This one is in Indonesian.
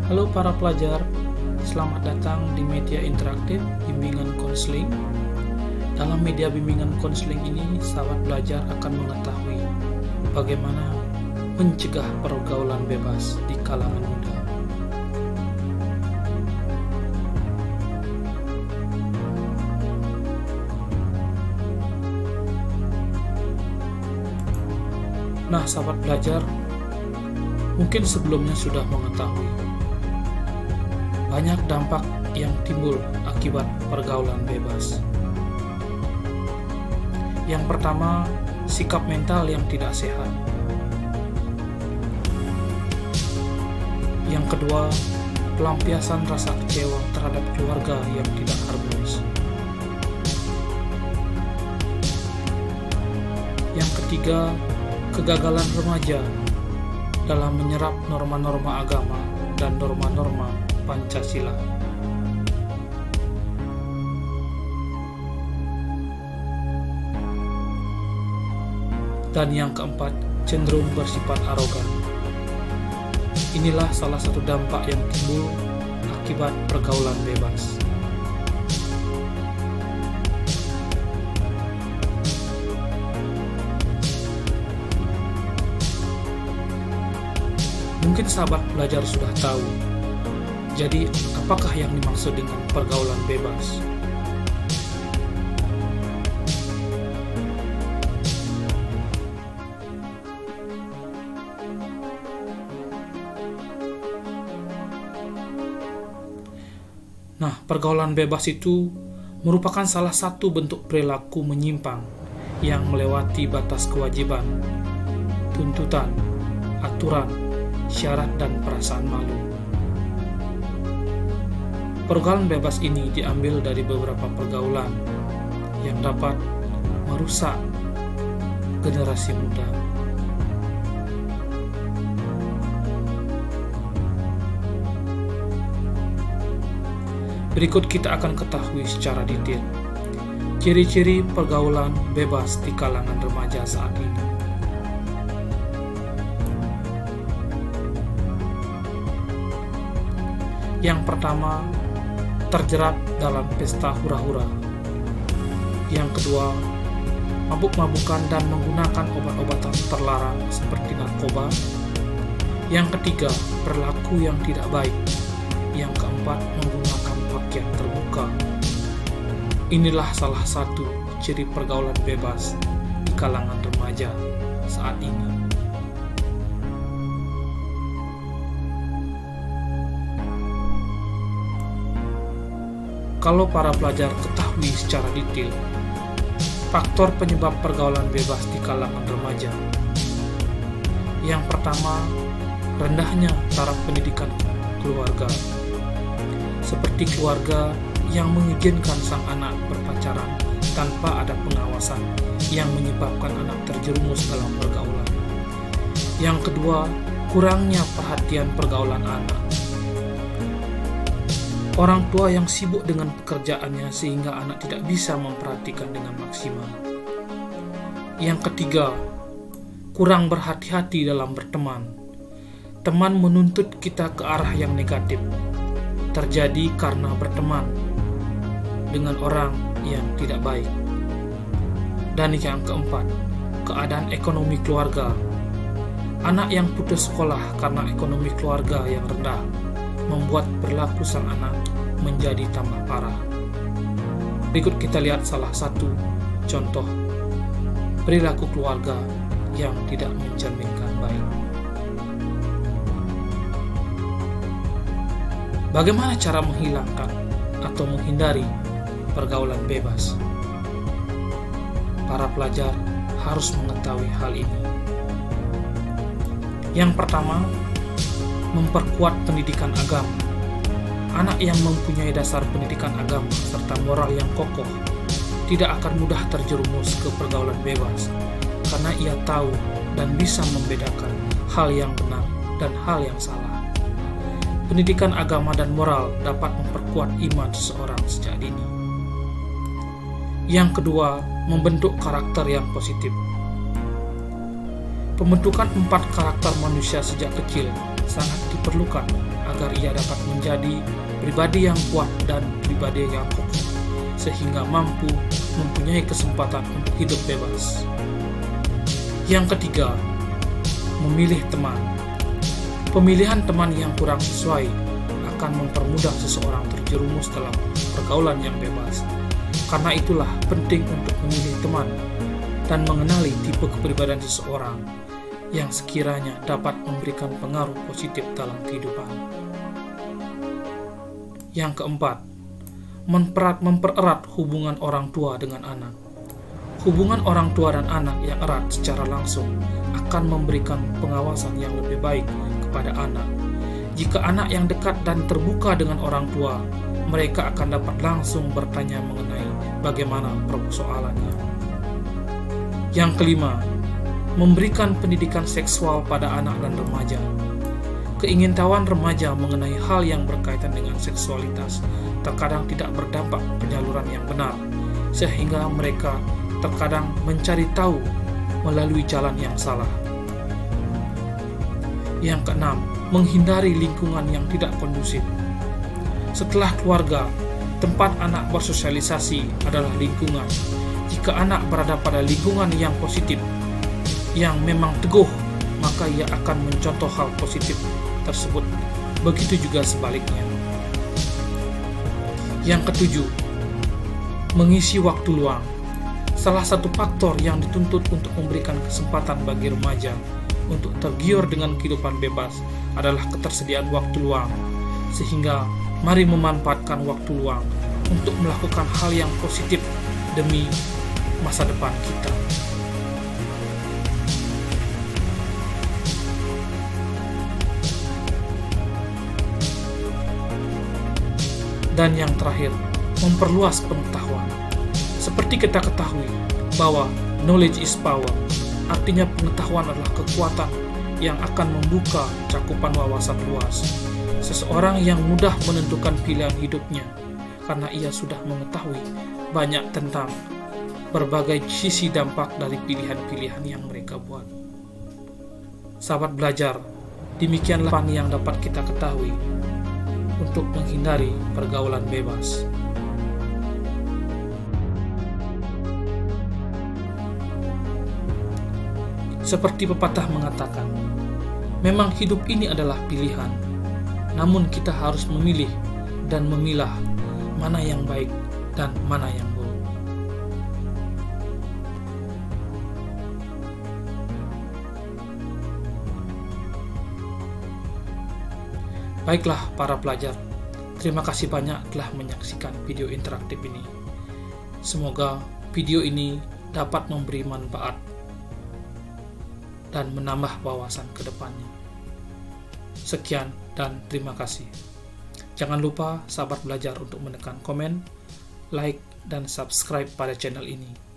Halo para pelajar, selamat datang di media interaktif bimbingan konseling. Dalam media bimbingan konseling ini, sahabat belajar akan mengetahui bagaimana mencegah pergaulan bebas di kalangan muda. Nah, sahabat belajar, mungkin sebelumnya sudah mengetahui banyak dampak yang timbul akibat pergaulan bebas. Yang pertama, sikap mental yang tidak sehat. Yang kedua, pelampiasan rasa kecewa terhadap keluarga yang tidak harmonis. Yang ketiga, kegagalan remaja dalam menyerap norma-norma agama dan norma-norma Pancasila. Dan yang keempat, cenderung bersifat arogan. Inilah salah satu dampak yang timbul akibat pergaulan bebas. Mungkin sahabat belajar sudah tahu, jadi apakah yang dimaksud dengan pergaulan bebas? Nah, pergaulan bebas itu merupakan salah satu bentuk perilaku menyimpang yang melewati batas kewajiban, tuntutan, aturan, syarat, dan perasaan malu. Pergaulan bebas ini diambil dari beberapa pergaulan yang dapat merusak generasi muda. Berikut kita akan ketahui secara detail ciri-ciri pergaulan bebas di kalangan remaja saat ini. Yang pertama, terjerat dalam pesta hura-hura. Yang kedua, mabuk-mabukan dan menggunakan obat-obatan terlarang seperti narkoba. Yang ketiga, perilaku yang tidak baik. Yang keempat, menggunakan pakaian terbuka. Inilah salah satu ciri pergaulan bebas di kalangan remaja saat ini. Kalau para pelajar ketahui secara detail faktor penyebab pergaulan bebas di kalangan remaja. Yang pertama, rendahnya taraf pendidikan keluarga. Seperti keluarga yang mengizinkan sang anak berpacaran tanpa ada pengawasan yang menyebabkan anak terjerumus dalam pergaulan. Yang kedua, kurangnya perhatian pergaulan anak. Orang tua yang sibuk dengan pekerjaannya sehingga anak tidak bisa memperhatikan dengan maksimal. Yang ketiga, kurang berhati-hati dalam berteman. Teman menuntut kita ke arah yang negatif. Terjadi karena berteman dengan orang yang tidak baik. Dan yang keempat, keadaan ekonomi keluarga. Anak yang putus sekolah karena ekonomi keluarga yang rendah membuat perilaku sang anak menjadi tambah parah. Berikut kita lihat salah satu contoh perilaku keluarga yang tidak mencerminkan baik. Bagaimana cara menghilangkan atau menghindari pergaulan bebas? Para pelajar harus mengetahui hal ini. Yang pertama, memperkuat pendidikan agama. Anak yang mempunyai dasar pendidikan agama serta moral yang kokoh tidak akan mudah terjerumus ke pergaulan bebas karena ia tahu dan bisa membedakan hal yang benar dan hal yang salah. Pendidikan agama dan moral dapat memperkuat iman seseorang sejak dini. Yang kedua, membentuk karakter yang positif. Pembentukan 4 karakter manusia sejak kecil sangat diperlukan agar ia dapat menjadi pribadi yang kuat dan pribadi yang kokoh, sehingga mampu mempunyai kesempatan untuk hidup bebas. Yang ketiga, memilih teman. Pemilihan teman yang kurang sesuai akan mempermudah seseorang terjerumus dalam pergaulan yang bebas. Karena itulah penting untuk memilih teman dan mengenali tipe kepribadian seseorang yang sekiranya dapat memberikan pengaruh positif dalam kehidupan. Yang keempat, mempererat hubungan orang tua dengan anak. Hubungan orang tua dan anak yang erat secara langsung akan memberikan pengawasan yang lebih baik kepada anak. Jika anak yang dekat dan terbuka dengan orang tua, mereka akan dapat langsung bertanya mengenai bagaimana persoalannya. Yang kelima, memberikan pendidikan seksual pada anak dan remaja. Keingintahuan remaja mengenai hal yang berkaitan dengan seksualitas terkadang tidak berdampak penyaluran yang benar, sehingga mereka terkadang mencari tahu melalui jalan yang salah. Yang keenam, menghindari lingkungan yang tidak kondusif. Setelah keluarga, tempat anak bersosialisasi adalah lingkungan. Jika anak berada pada lingkungan yang positif, yang memang teguh, maka ia akan mencontoh hal positif tersebut. Begitu juga sebaliknya. Yang ketujuh, mengisi waktu luang. Salah satu faktor yang dituntut untuk memberikan kesempatan bagi remaja untuk tergiur dengan kehidupan bebas adalah ketersediaan waktu luang. Sehingga mari memanfaatkan waktu luang untuk melakukan hal yang positif demi masa depan kita. Dan yang terakhir, memperluas pengetahuan. Seperti kita ketahui bahwa knowledge is power, artinya pengetahuan adalah kekuatan yang akan membuka cakupan wawasan luas. Seseorang yang mudah menentukan pilihan hidupnya karena ia sudah mengetahui banyak tentang berbagai sisi dampak dari pilihan-pilihan yang mereka buat. Sahabat belajar, demikianlah yang dapat kita ketahui untuk menghindari pergaulan bebas. Seperti pepatah mengatakan, memang hidup ini adalah pilihan, namun kita harus memilih dan memilah mana yang baik dan mana yang buruk. Baiklah para pelajar, terima kasih banyak telah menyaksikan video interaktif ini. Semoga video ini dapat memberi manfaat dan menambah wawasan ke depannya. Sekian dan terima kasih. Jangan lupa sahabat belajar untuk menekan komen, like, dan subscribe pada channel ini.